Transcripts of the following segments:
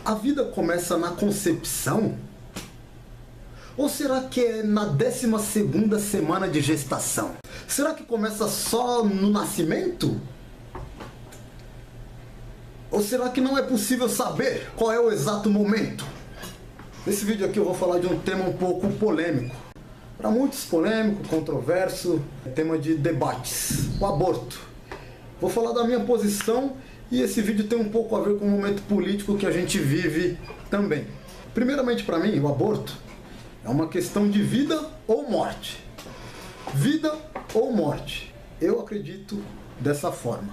A vida começa na concepção? Ou será que é na 12ª semana de gestação? Será que começa só no nascimento? Ou será que não é possível saber qual é o exato momento? Nesse vídeo aqui eu vou falar de um tema um pouco polêmico. Para muitos polêmico, controverso, tema de debates, o aborto. Vou falar da minha posição e esse vídeo tem um pouco a ver com o momento político que a gente vive também. Primeiramente, para mim, o aborto é uma questão de vida ou morte. Vida ou morte. Eu acredito dessa forma.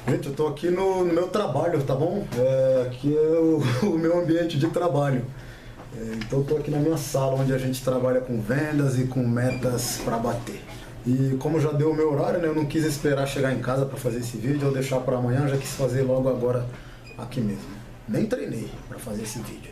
Gente, eu estou aqui no meu trabalho, tá bom? Aqui é o meu ambiente de trabalho. Então estou aqui na minha sala, onde a gente trabalha com vendas e com metas para bater. E como já deu o meu horário, né, eu não quis esperar chegar em casa para fazer esse vídeo ou deixar para amanhã, já quis fazer logo agora aqui mesmo. Nem treinei para fazer esse vídeo.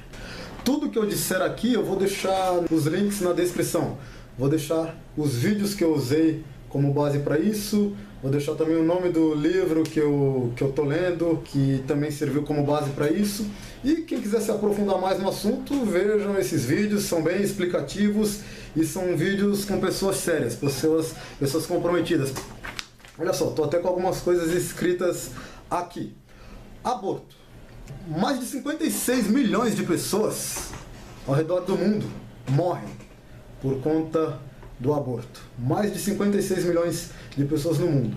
Tudo que eu disser aqui eu vou deixar os links na descrição. Vou deixar os vídeos que eu usei como base para isso. Vou deixar também o nome do livro que eu tô lendo, que também serviu como base para isso. E quem quiser se aprofundar mais no assunto, vejam esses vídeos, são bem explicativos e são vídeos com pessoas sérias, pessoas comprometidas. Olha só, tô até com algumas coisas escritas aqui. Aborto. Mais de 56 milhões de pessoas ao redor do mundo morrem por conta do aborto. Mais de 56 milhões de pessoas no mundo.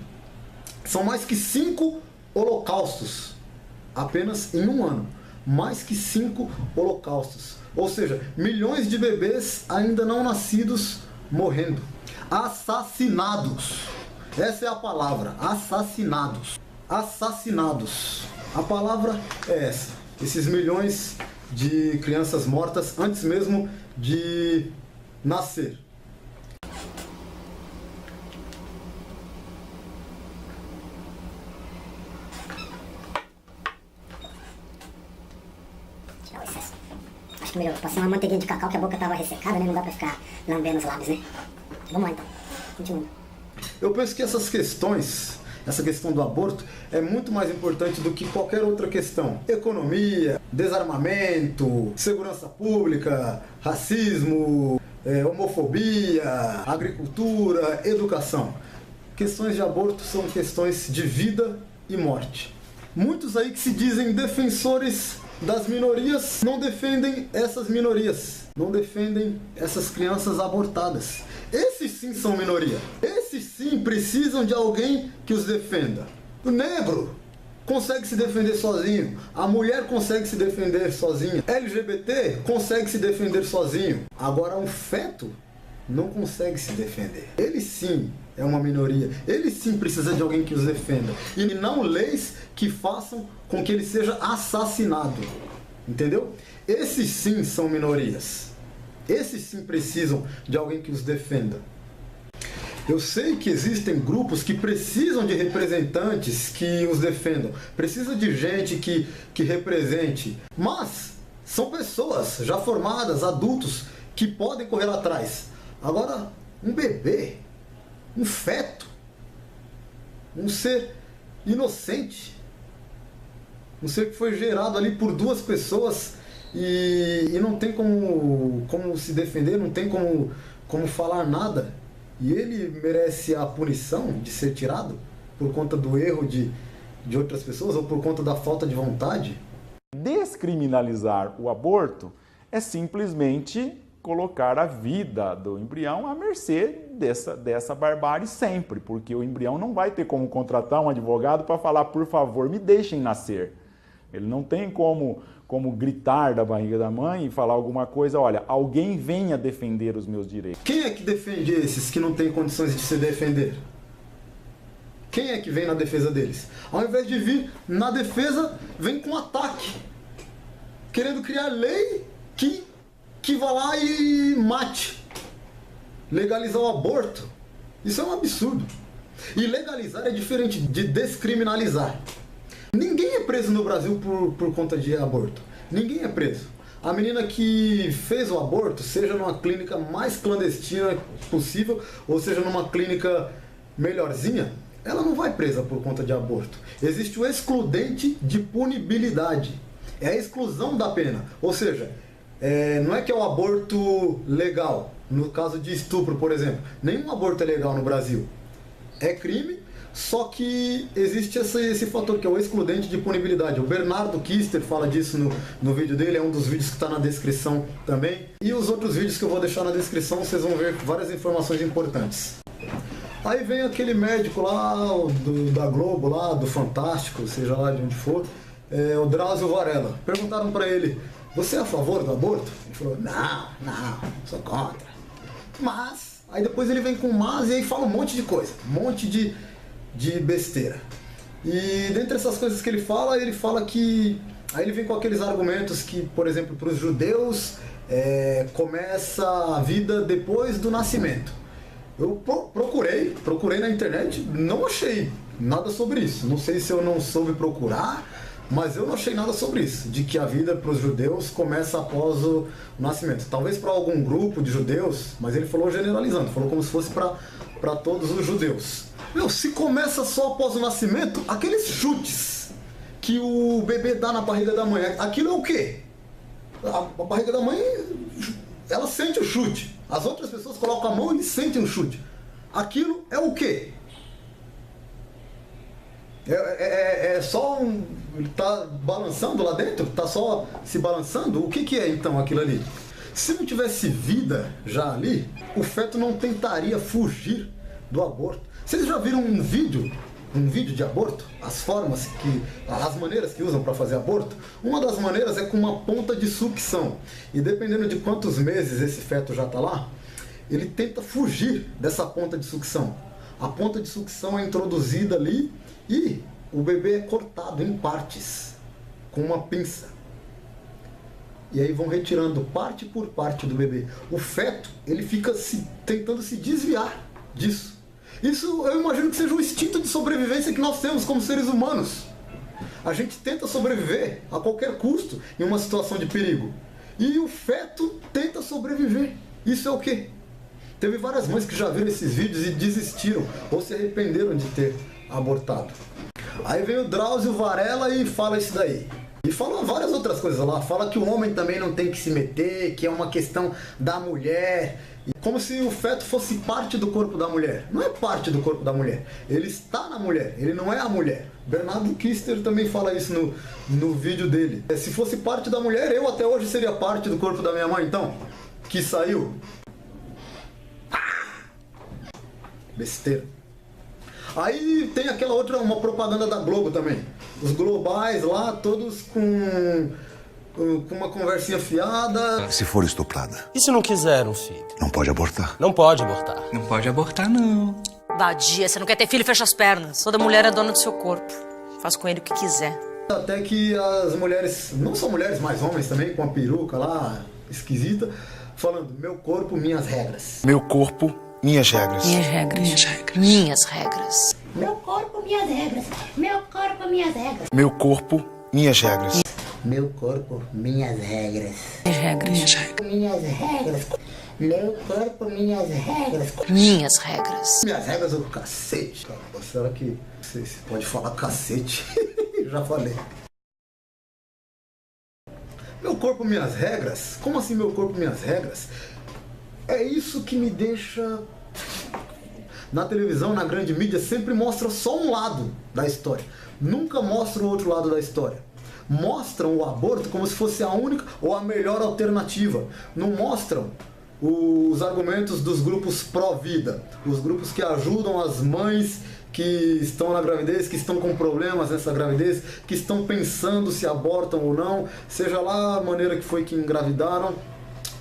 São mais que 5 holocaustos apenas em um ano. Mais que 5 holocaustos. Ou seja, milhões de bebês ainda não nascidos morrendo. Assassinados. Essa é a palavra. Assassinados. Assassinados. A palavra é essa. Esses milhões de crianças mortas antes mesmo de nascer. Acho que melhor, passei uma manteiguinha de cacau que a boca tava ressecada, né? Não dá pra ficar lambendo os lábios, né? Vamos lá então, continua. Eu penso que essa questão do aborto é muito mais importante do que qualquer outra questão. Economia, desarmamento, segurança pública, racismo, homofobia, agricultura, educação. Questões de aborto são questões de vida e morte. Muitos aí que se dizem defensores das minorias não defendem essas minorias, não defendem essas crianças abortadas. Esses sim são minoria. Esses sim precisam de alguém que os defenda. O negro consegue se defender sozinho. A mulher consegue se defender sozinha. LGBT consegue se defender sozinho. Agora um feto não consegue se defender. Ele sim é uma minoria. Ele sim precisa de alguém que os defenda. E não leis que façam com que ele seja assassinado. Entendeu? Esses sim são minorias. Esses sim precisam de alguém que os defenda. Eu sei que existem grupos que precisam de representantes que os defendam. Precisa de gente que represente. Mas são pessoas já formadas, adultos, que podem correr atrás. Agora, um bebê, um feto, um ser inocente, um ser que foi gerado ali por duas pessoas e não tem como se defender, não tem como falar nada. E ele merece a punição de ser tirado por conta do erro de outras pessoas ou por conta da falta de vontade? Descriminalizar o aborto é simplesmente colocar a vida do embrião à mercê dessa barbárie sempre, porque o embrião não vai ter como contratar um advogado para falar, por favor, me deixem nascer. Ele não tem como gritar da barriga da mãe e falar alguma coisa, olha, alguém venha defender os meus direitos. Quem é que defende esses que não têm condições de se defender? Quem é que vem na defesa deles? Ao invés de vir na defesa, vem com ataque. Querendo criar lei que vá lá e mate. Legalizar o aborto. Isso é um absurdo. E legalizar é diferente de descriminalizar. Ninguém é preso no Brasil por conta de aborto. Ninguém é preso. A menina que fez o aborto, seja numa clínica mais clandestina possível, ou seja numa clínica melhorzinha, ela não vai presa por conta de aborto. Existe o excludente de punibilidade. é a exclusão da pena. Ou seja, não é que é o aborto legal, no caso de estupro, por exemplo. Nenhum aborto é legal no Brasil. É crime, só que existe esse fator que é o excludente de punibilidade. O Bernardo Kister fala disso no vídeo dele, é um dos vídeos que está na descrição também. E os outros vídeos que eu vou deixar na descrição, vocês vão ver várias informações importantes. Aí vem aquele médico lá da Globo, lá do Fantástico, seja lá de onde for, o Drauzio Varela. Perguntaram para ele, você é a favor do aborto? Ele falou, não, sou contra. Mas, aí depois ele vem com mas e aí fala um monte de coisa, um monte de besteira. E dentre essas coisas que ele fala que... Aí ele vem com aqueles argumentos que, por exemplo, para os judeus, começa a vida depois do nascimento. Eu procurei na internet, não achei nada sobre isso. Não sei se eu não soube procurar, mas eu não achei nada sobre isso, de que a vida para os judeus começa após o nascimento. Talvez para algum grupo de judeus, mas ele falou generalizando, falou como se fosse para todos os judeus. Se começa só após o nascimento, aqueles chutes que o bebê dá na barriga da mãe, aquilo é o quê? A barriga da mãe, ela sente o chute. As outras pessoas colocam a mão e sentem o chute. Aquilo é o quê? É só ele tá balançando lá dentro? Tá só se balançando? O que é então aquilo ali? Se não tivesse vida já ali, o feto não tentaria fugir do aborto. Vocês já viram um vídeo de aborto? As maneiras que usam para fazer aborto? Uma das maneiras é com uma ponta de sucção. E dependendo de quantos meses esse feto já está lá, ele tenta fugir dessa ponta de sucção. A ponta de sucção é introduzida ali e o bebê é cortado em partes, com uma pinça. E aí vão retirando parte por parte do bebê. O feto, ele fica tentando se desviar disso. Isso eu imagino que seja um instinto de sobrevivência que nós temos como seres humanos. A gente tenta sobreviver a qualquer custo em uma situação de perigo. E o feto tenta sobreviver. Isso é o quê? Teve várias mães que já viram esses vídeos e desistiram ou se arrependeram de ter abortado. Aí vem o Drauzio Varela e fala isso daí. E fala várias outras coisas lá. Fala que o homem também não tem que se meter, que é uma questão da mulher. Como se o feto fosse parte do corpo da mulher. Não é parte do corpo da mulher. Ele está na mulher, ele não é a mulher. Bernardo Kister também fala isso no vídeo dele. Se fosse parte da mulher, eu até hoje seria parte do corpo da minha mãe, então. Que saiu. Besteira. Aí tem aquela outra, uma propaganda da Globo também. Os globais lá, todos com uma conversinha fiada. Se for estuprada. E se não quiser um filho? Não pode abortar. Não pode abortar. Não pode abortar, não. Vadia, você não quer ter filho, fecha as pernas. Toda mulher é dona do seu corpo. Faz com ele o que quiser. Até que as mulheres, não só mulheres, mas homens também, com a peruca lá, esquisita, falando, meu corpo, minhas regras. Meu corpo, minhas regras. Minhas regras. Minhas regras. Minhas regras. Meu corpo, minhas regras. Meu corpo, minhas regras. Meu corpo, minhas regras. Meu corpo, minhas regras. Minhas regras. Minhas regras. Meu corpo, minhas regras. Minhas regras. Minhas regras, o cacete. Será que você pode falar cacete? Já falei. Meu corpo, minhas regras? Como assim meu corpo, minhas regras? É isso que me deixa... Na televisão, na grande mídia, sempre mostra só um lado da história. Nunca mostra o outro lado da história. Mostram o aborto como se fosse a única ou a melhor alternativa. Não mostram os argumentos dos grupos pró-vida, os grupos que ajudam as mães que estão na gravidez, que estão com problemas nessa gravidez, que estão pensando se abortam ou não, seja lá a maneira que foi que engravidaram.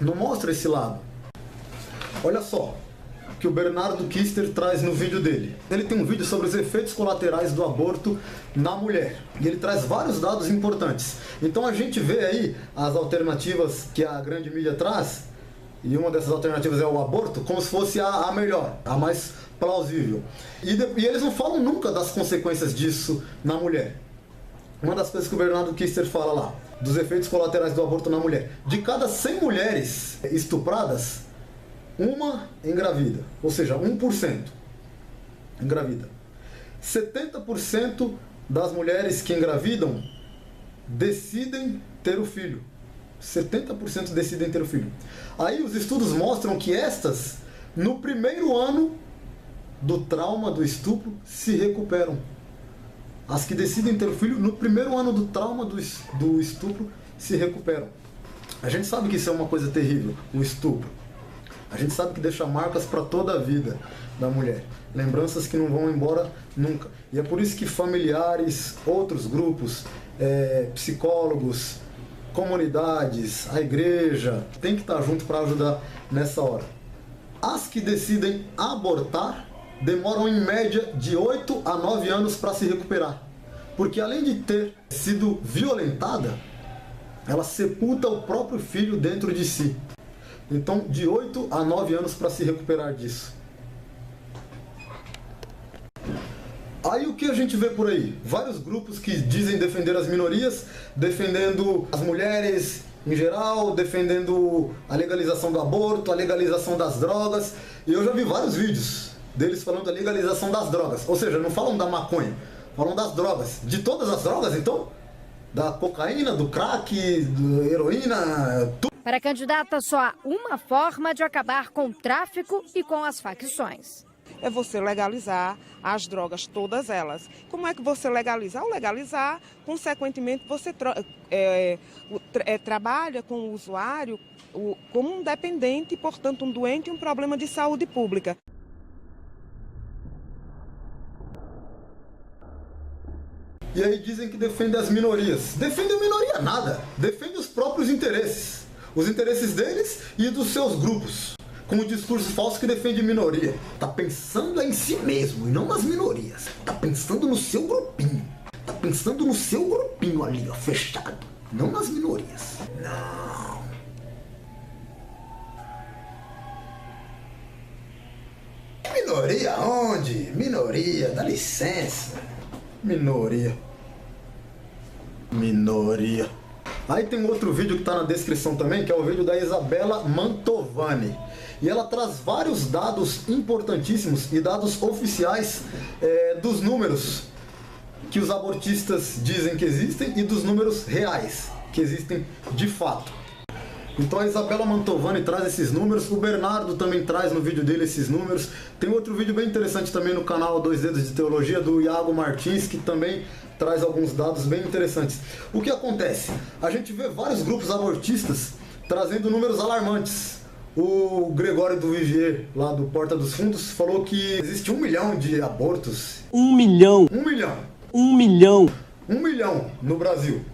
Não mostra esse lado. Olha só que o Bernardo Kister traz no vídeo dele. Ele tem um vídeo sobre os efeitos colaterais do aborto na mulher. E ele traz vários dados importantes. Então a gente vê aí as alternativas que a grande mídia traz, e uma dessas alternativas é o aborto, como se fosse a melhor, a mais plausível. E eles não falam nunca das consequências disso na mulher. Uma das coisas que o Bernardo Kister fala lá, dos efeitos colaterais do aborto na mulher. De cada 100 mulheres estupradas, uma engravida, ou seja, 1% engravida. 70% das mulheres que engravidam decidem ter o filho. 70% decidem ter o filho. Aí os estudos mostram que estas, no primeiro ano do trauma do estupro, se recuperam. As que decidem ter o filho, no primeiro ano do trauma do estupro, se recuperam. A gente sabe que isso é uma coisa terrível, o estupro. A gente sabe que deixa marcas para toda a vida da mulher. Lembranças que não vão embora nunca. E é por isso que familiares, outros grupos, psicólogos, comunidades, a igreja, tem que estar junto para ajudar nessa hora. As que decidem abortar demoram em média de 8 a 9 anos para se recuperar. Porque além de ter sido violentada, ela sepulta o próprio filho dentro de si. Então, de 8 a 9 anos para se recuperar disso. Aí o que a gente vê por aí? Vários grupos que dizem defender as minorias, defendendo as mulheres em geral, defendendo a legalização do aborto, a legalização das drogas. E eu já vi vários vídeos deles falando da legalização das drogas. Ou seja, não falam da maconha, falam das drogas. De todas as drogas, então? Da cocaína, do crack, da heroína, tudo. Para a candidata, só há uma forma de acabar com o tráfico e com as facções. É você legalizar as drogas, todas elas. Como é que você legaliza? Ao legalizar, consequentemente, você trabalha com o usuário como um dependente, portanto, um doente e um problema de saúde pública. E aí dizem que defendem as minorias. Defende a minoria nada. Defende os próprios interesses. Os interesses deles e dos seus grupos. Com o discurso falso que defende minoria. Tá pensando em si mesmo e não nas minorias. Tá pensando no seu grupinho. Tá pensando no seu grupinho ali, ó, fechado. Não nas minorias. Não. Minoria onde? Minoria, dá licença. Minoria. Aí tem um outro vídeo que está na descrição também, que é o vídeo da Isabela Mantovani. E ela traz vários dados importantíssimos e dados oficiais dos números que os abortistas dizem que existem e dos números reais que existem de fato. Então a Isabela Mantovani traz esses números, o Bernardo também traz no vídeo dele esses números. Tem outro vídeo bem interessante também no canal Dois Dedos de Teologia, do Iago Martins, que também traz alguns dados bem interessantes. O que acontece? A gente vê vários grupos abortistas trazendo números alarmantes. O Gregório do Vivier, lá do Porta dos Fundos, falou que existe 1 milhão de abortos. 1 milhão. 1 milhão. 1 milhão. 1 milhão no Brasil.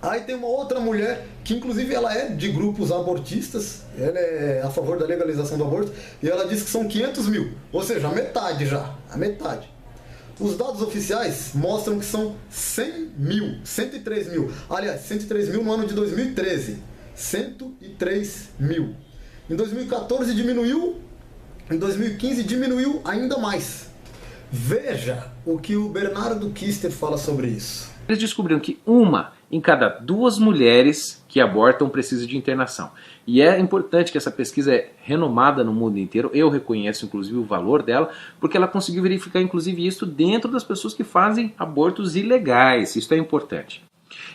Aí tem uma outra mulher, que inclusive ela é de grupos abortistas, ela é a favor da legalização do aborto, e ela diz que são 500 mil, ou seja, a metade já, a metade. Os dados oficiais mostram que são 100 mil, 103 mil, aliás, 103 mil no ano de 2013, 103 mil. Em 2014 diminuiu, em 2015 diminuiu ainda mais. Veja o que o Bernardo Kister fala sobre isso. Eles descobriram que 1 em cada 2 mulheres que abortam precisa de internação. E é importante que essa pesquisa é renomada no mundo inteiro. Eu reconheço, inclusive, o valor dela, porque ela conseguiu verificar, inclusive, isso dentro das pessoas que fazem abortos ilegais. Isso é importante.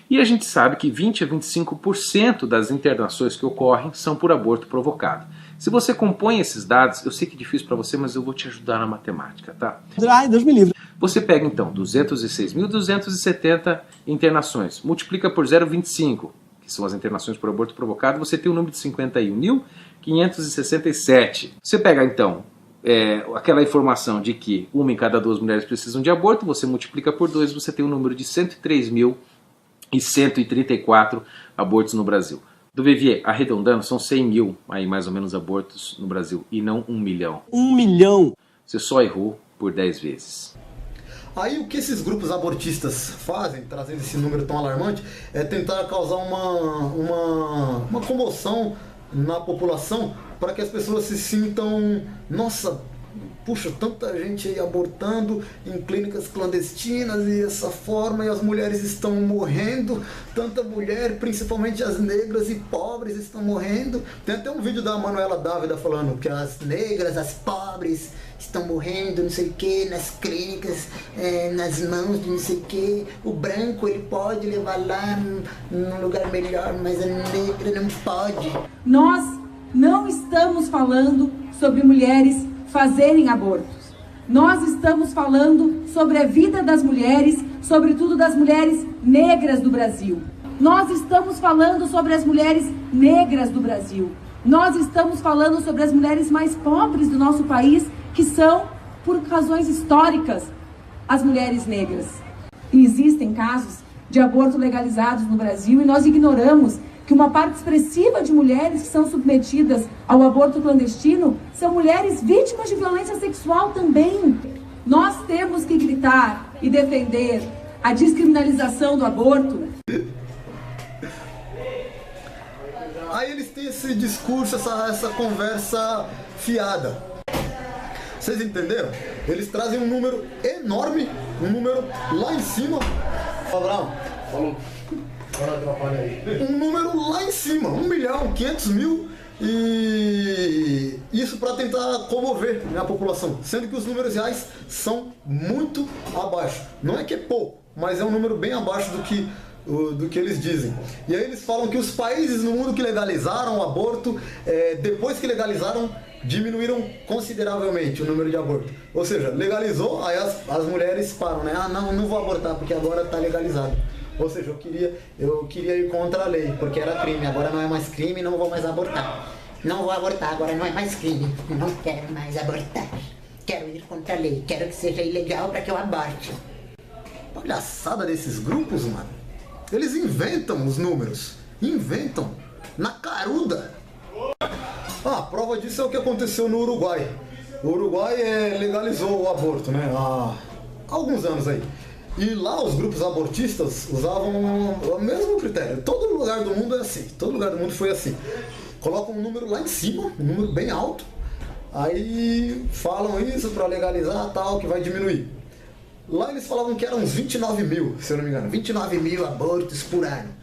E a gente sabe que 20 a 25% das internações que ocorrem são por aborto provocado. Se você compõe esses dados, eu sei que é difícil para você, mas eu vou te ajudar na matemática, tá? Ai, Deus me livre. Você pega então 206.270 internações, multiplica por 0,25, que são as internações por aborto provocado, você tem um número de 51.567. Você pega então aquela informação de que 1 em cada 2 mulheres precisam de aborto, você multiplica por 2, você tem um número de 103.134 abortos no Brasil. Do Vivier, arredondando, são 100 mil, aí mais ou menos, abortos no Brasil, e não 1 milhão. 1 milhão. Você só errou por 10 vezes. Aí o que esses grupos abortistas fazem, trazendo esse número tão alarmante, é tentar causar uma comoção na população para que as pessoas se sintam, nossa, puxa, tanta gente aí abortando em clínicas clandestinas e essa forma, e as mulheres estão morrendo, tanta mulher, principalmente as negras e pobres estão morrendo. Tem até um vídeo da Manuela Dávila falando que as negras, as pobres estão morrendo, não sei o que, nas clínicas, nas mãos de não sei o que. O branco ele pode levar lá num lugar melhor, mas a negra não pode. Nós não estamos falando sobre mulheres fazerem abortos. Nós estamos falando sobre a vida das mulheres, sobretudo das mulheres negras do Brasil. Nós estamos falando sobre as mulheres negras do Brasil. Nós estamos falando sobre as mulheres mais pobres do nosso país, que são, por razões históricas, as mulheres negras. E existem casos de aborto legalizados no Brasil e nós ignoramos que uma parte expressiva de mulheres que são submetidas ao aborto clandestino são mulheres vítimas de violência sexual também. Nós temos que gritar e defender a descriminalização do aborto. Aí eles têm esse discurso, essa conversa fiada. Vocês entenderam? Eles trazem um número enorme, um número lá em cima. Abraão, falou. Um número lá em cima, 1.500.000, e isso para tentar comover, né, a população, sendo que os números reais são muito abaixo. Não é que é pouco, mas é um número bem abaixo do que eles dizem. E aí eles falam que os países no mundo que legalizaram o aborto, depois que legalizaram, diminuíram consideravelmente o número de aborto. Ou seja, legalizou, aí as mulheres param, né? Ah, não vou abortar porque agora está legalizado. Ou seja, eu queria ir contra a lei, porque era crime, agora não é mais crime, não vou mais abortar. Não vou abortar, agora não é mais crime, não quero mais abortar. Quero ir contra a lei, quero que seja ilegal para que eu aborte. Palhaçada desses grupos, mano. Eles inventam os números, inventam, na caruda. A prova disso é o que aconteceu no Uruguai. O Uruguai legalizou o aborto, né, há alguns anos aí. E lá os grupos abortistas usavam o mesmo critério. Todo lugar do mundo é assim, todo lugar do mundo foi assim. Colocam um número lá em cima, um número bem alto, aí falam isso para legalizar tal, que vai diminuir. Lá eles falavam que eram uns 29.000, se eu não me engano, 29.000 abortos por ano.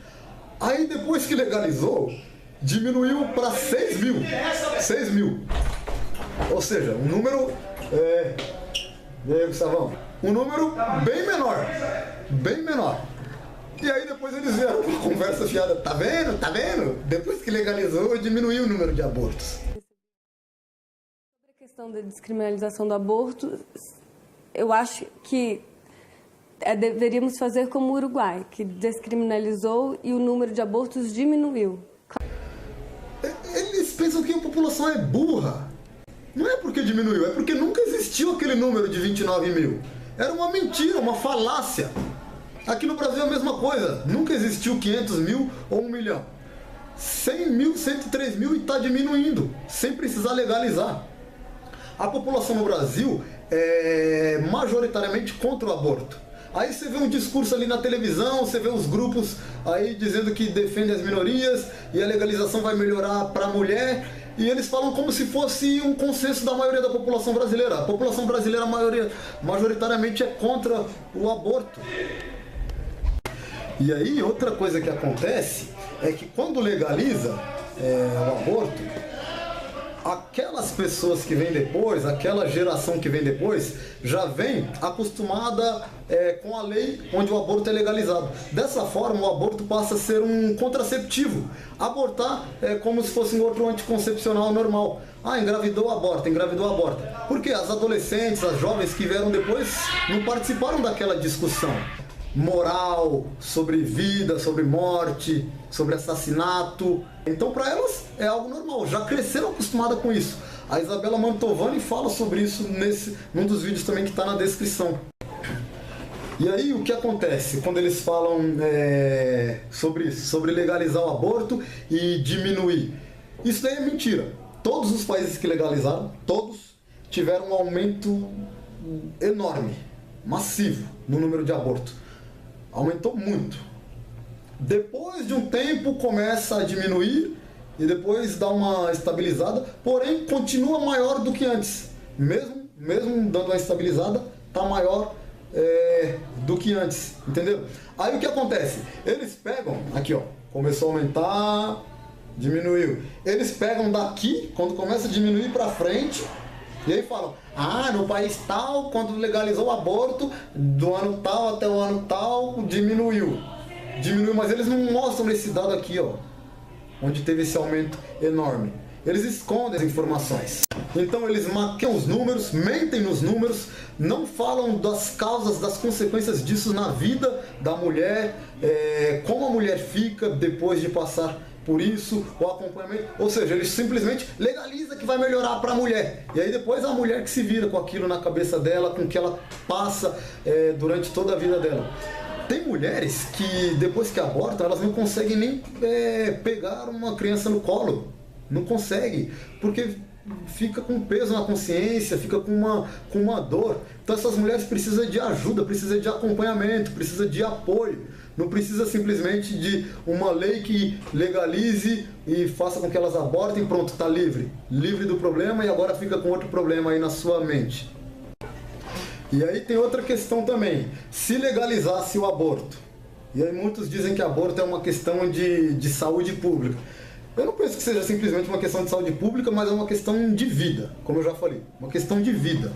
Aí depois que legalizou, diminuiu para 6.000. Ou seja, um número... E aí, Gustavão? Um número bem menor. E aí depois eles vieram com a conversa fiada. Tá vendo? Depois que legalizou, diminuiu o número de abortos. Sobre a questão da descriminalização do aborto, eu acho que deveríamos fazer como o Uruguai, que descriminalizou e o número de abortos diminuiu. Eles pensam que a população é burra. Não é porque diminuiu, é porque nunca existiu aquele número de 29.000. Era uma mentira, uma falácia. Aqui no Brasil é a mesma coisa. Nunca existiu 500.000 ou 1 milhão. 100.000, 103.000 e está diminuindo, sem precisar legalizar. A população no Brasil é majoritariamente contra o aborto. Aí você vê um discurso ali na televisão, você vê os grupos aí dizendo que defendem as minorias e a legalização vai melhorar para a mulher. E eles falam como se fosse um consenso da maioria da população brasileira. A população brasileira, majoritariamente, é contra o aborto. E aí, outra coisa que acontece é que quando legaliza o aborto, aquelas pessoas que vêm depois, aquela geração que vem depois, já vem acostumada com a lei onde o aborto é legalizado. Dessa forma, o aborto passa a ser um contraceptivo. Abortar é como se fosse um outro anticoncepcional normal. Ah, engravidou, aborta. Porque as adolescentes, as jovens que vieram depois, não participaram daquela discussão moral, sobre vida, sobre morte, sobre assassinato. Então para elas é algo normal, já cresceram acostumadas com isso. A Isabela Mantovani fala sobre isso num dos vídeos também que está na descrição. E aí o que acontece quando eles falam sobre isso, sobre legalizar o aborto e diminuir? Isso daí é mentira. Todos os países que legalizaram, todos tiveram um aumento enorme, massivo no número de abortos. Aumentou muito. Depois de um tempo começa a diminuir e depois dá uma estabilizada, porém continua maior do que antes, mesmo mesmo dando uma estabilizada, tá maior do que antes, entendeu? Aí o que acontece? Eles pegam, aqui ó, começou a aumentar, diminuiu. Eles pegam daqui, quando começa a diminuir para frente, e aí falam, no país tal, quando legalizou o aborto, do ano tal até o ano tal, diminuiu, mas eles não mostram esse dado aqui, ó, onde teve esse aumento enorme. Eles escondem as informações. Então eles maquiam os números, mentem nos números, não falam das causas, das consequências disso na vida da mulher, como a mulher fica depois de passar por isso, o acompanhamento. Ou seja, eles simplesmente legalizam que vai melhorar para a mulher. E aí depois a mulher que se vira com aquilo na cabeça dela, com o que ela passa durante toda a vida dela. Tem mulheres que depois que abortam, elas não conseguem nem pegar uma criança no colo. Não consegue, porque fica com peso na consciência, fica com uma dor. Então essas mulheres precisam de ajuda, precisam de acompanhamento, precisam de apoio. Não precisa simplesmente de uma lei que legalize e faça com que elas abortem, pronto, está livre. Livre do problema e agora fica com outro problema aí na sua mente. E aí tem outra questão também. Se legalizasse o aborto, e aí muitos dizem que aborto é uma questão de saúde pública. Eu não penso que seja simplesmente uma questão de saúde pública, mas é uma questão de vida, como eu já falei. Uma questão de vida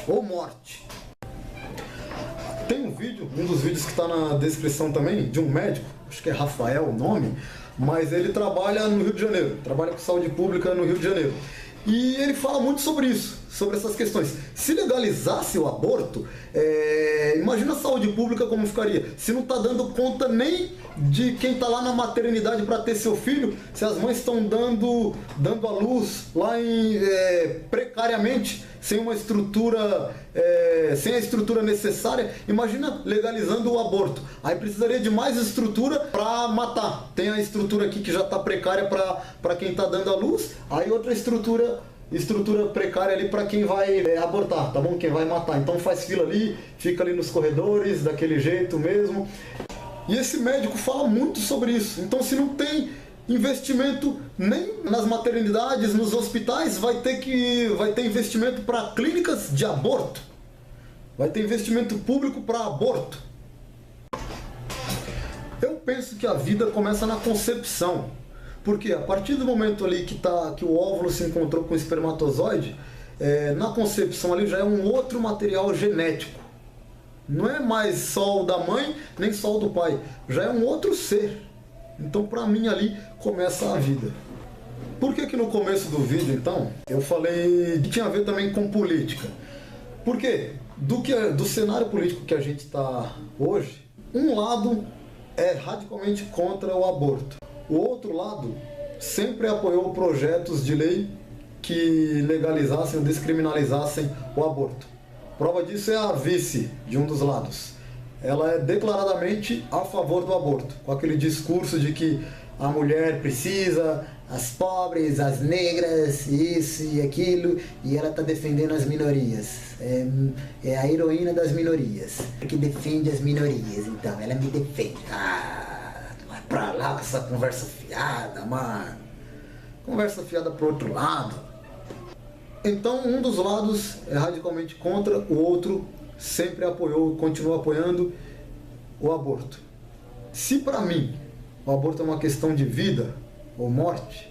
ou morte. Tem um vídeo, um dos vídeos que está na descrição também, de um médico, acho que é Rafael o nome, mas ele trabalha no Rio de Janeiro, trabalha com saúde pública no Rio de Janeiro. E ele fala muito sobre isso, sobre essas questões. Se legalizasse o aborto, imagina a saúde pública como ficaria. Se não está dando conta nem de quem está lá na maternidade para ter seu filho, se as mães estão dando à luz lá precariamente, sem uma estrutura, sem a estrutura necessária, imagina legalizando o aborto. Aí precisaria de mais estrutura para matar. Tem a estrutura aqui que já está precária para quem está dando à luz, aí outra estrutura precária ali para quem vai abortar, tá bom? Quem vai matar. Então faz fila ali, fica ali nos corredores, daquele jeito mesmo. E esse médico fala muito sobre isso. Então se não tem investimento nem nas maternidades, nos hospitais, vai ter investimento para clínicas de aborto. Vai ter investimento público para aborto. Eu penso que a vida começa na concepção. Porque a partir do momento ali que o óvulo se encontrou com o espermatozoide, na concepção ali já é um outro material genético. Não é mais só o da mãe, nem só o do pai. Já é um outro ser. Então, para mim, ali começa a vida. Por que no começo do vídeo, então, eu falei que tinha a ver também com política? Porque do cenário político que a gente está hoje, um lado é radicalmente contra o aborto. O outro lado sempre apoiou projetos de lei que legalizassem ou descriminalizassem o aborto. Prova disso é a vice de um dos lados. Ela é declaradamente a favor do aborto, com aquele discurso de que a mulher precisa, as pobres, as negras, isso e aquilo, e ela está defendendo as minorias. É a heroína das minorias, que defende as minorias, então ela me defende. Vai pra lá com essa conversa fiada, mano. Conversa fiada pro outro lado. Então um dos lados é radicalmente contra, o outro sempre apoiou, continua apoiando o aborto. Se para mim o aborto é uma questão de vida ou morte,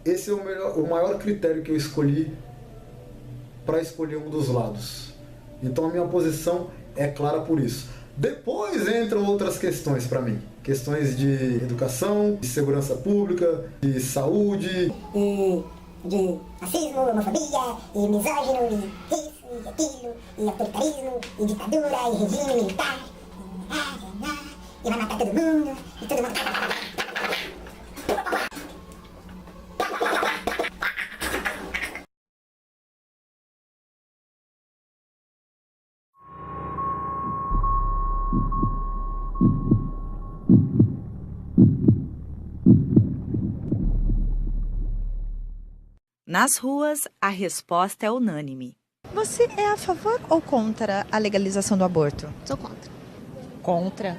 esse é o maior critério que eu escolhi para escolher um dos lados. Então a minha posição é clara por isso. Depois entram outras questões para mim. Questões de educação, de segurança pública, de saúde. De racismo, homofobia, e misógino, e isso, e aquilo, e autoritarismo, e ditadura, e regime militar, e vai matar todo mundo, e todo mundo... Nas ruas, a resposta é unânime. Você é a favor ou contra a legalização do aborto? Sou contra. Contra.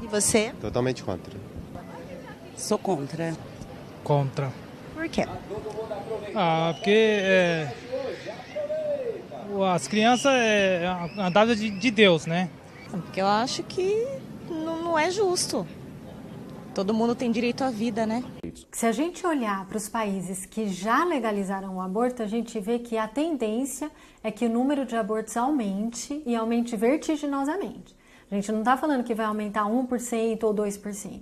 E você? Totalmente contra. Sou contra. Contra. Por quê? Porque as crianças é a dádiva de Deus, né? Porque eu acho que não é justo. Todo mundo tem direito à vida, né? Se a gente olhar para os países que já legalizaram o aborto, a gente vê que a tendência é que o número de abortos aumente e aumente vertiginosamente. A gente não está falando que vai aumentar 1% ou 2%.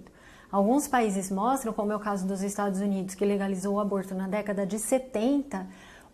Alguns países mostram, como é o caso dos Estados Unidos, que legalizou o aborto na década de 70,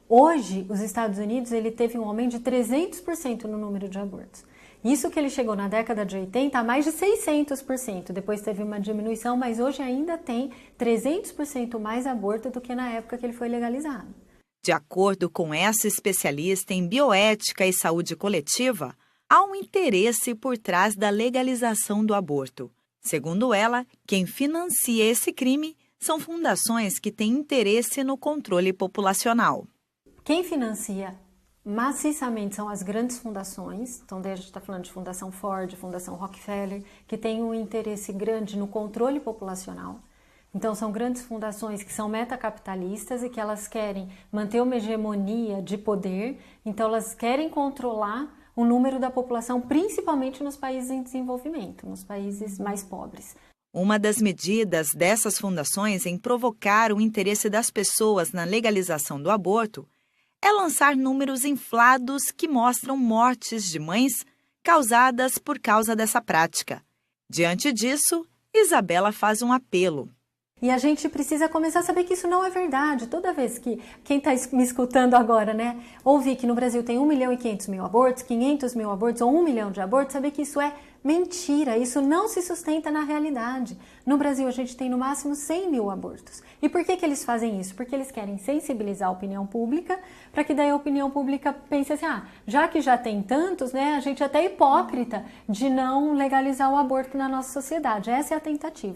hoje os Estados Unidos ele teve um aumento de 300% no número de abortos. Isso que ele chegou na década de 80 a mais de 600%, depois teve uma diminuição, mas hoje ainda tem 300% mais aborto do que na época que ele foi legalizado. De acordo com essa especialista em bioética e saúde coletiva, há um interesse por trás da legalização do aborto. Segundo ela, quem financia esse crime são fundações que têm interesse no controle populacional. Quem financia maciçamente são as grandes fundações, então daí a gente está falando de Fundação Ford, Fundação Rockefeller, que tem um interesse grande no controle populacional. Então são grandes fundações que são metacapitalistas e que elas querem manter uma hegemonia de poder, então elas querem controlar o número da população, principalmente nos países em desenvolvimento, nos países mais pobres. Uma das medidas dessas fundações em provocar o interesse das pessoas na legalização do aborto é lançar números inflados que mostram mortes de mães causadas por causa dessa prática. Diante disso, Isabela faz um apelo. E a gente precisa começar a saber que isso não é verdade. Toda vez que quem está me escutando agora, né, ouvir que no Brasil tem 1.500.000 abortos, 500.000 abortos ou 1 milhão de abortos, saber que isso é mentira, isso não se sustenta na realidade. No Brasil a gente tem no máximo 100.000 abortos. E por que eles fazem isso? Porque eles querem sensibilizar a opinião pública, para que daí a opinião pública pense assim, já que já tem tantos, né, a gente é até hipócrita de não legalizar o aborto na nossa sociedade. Essa é a tentativa.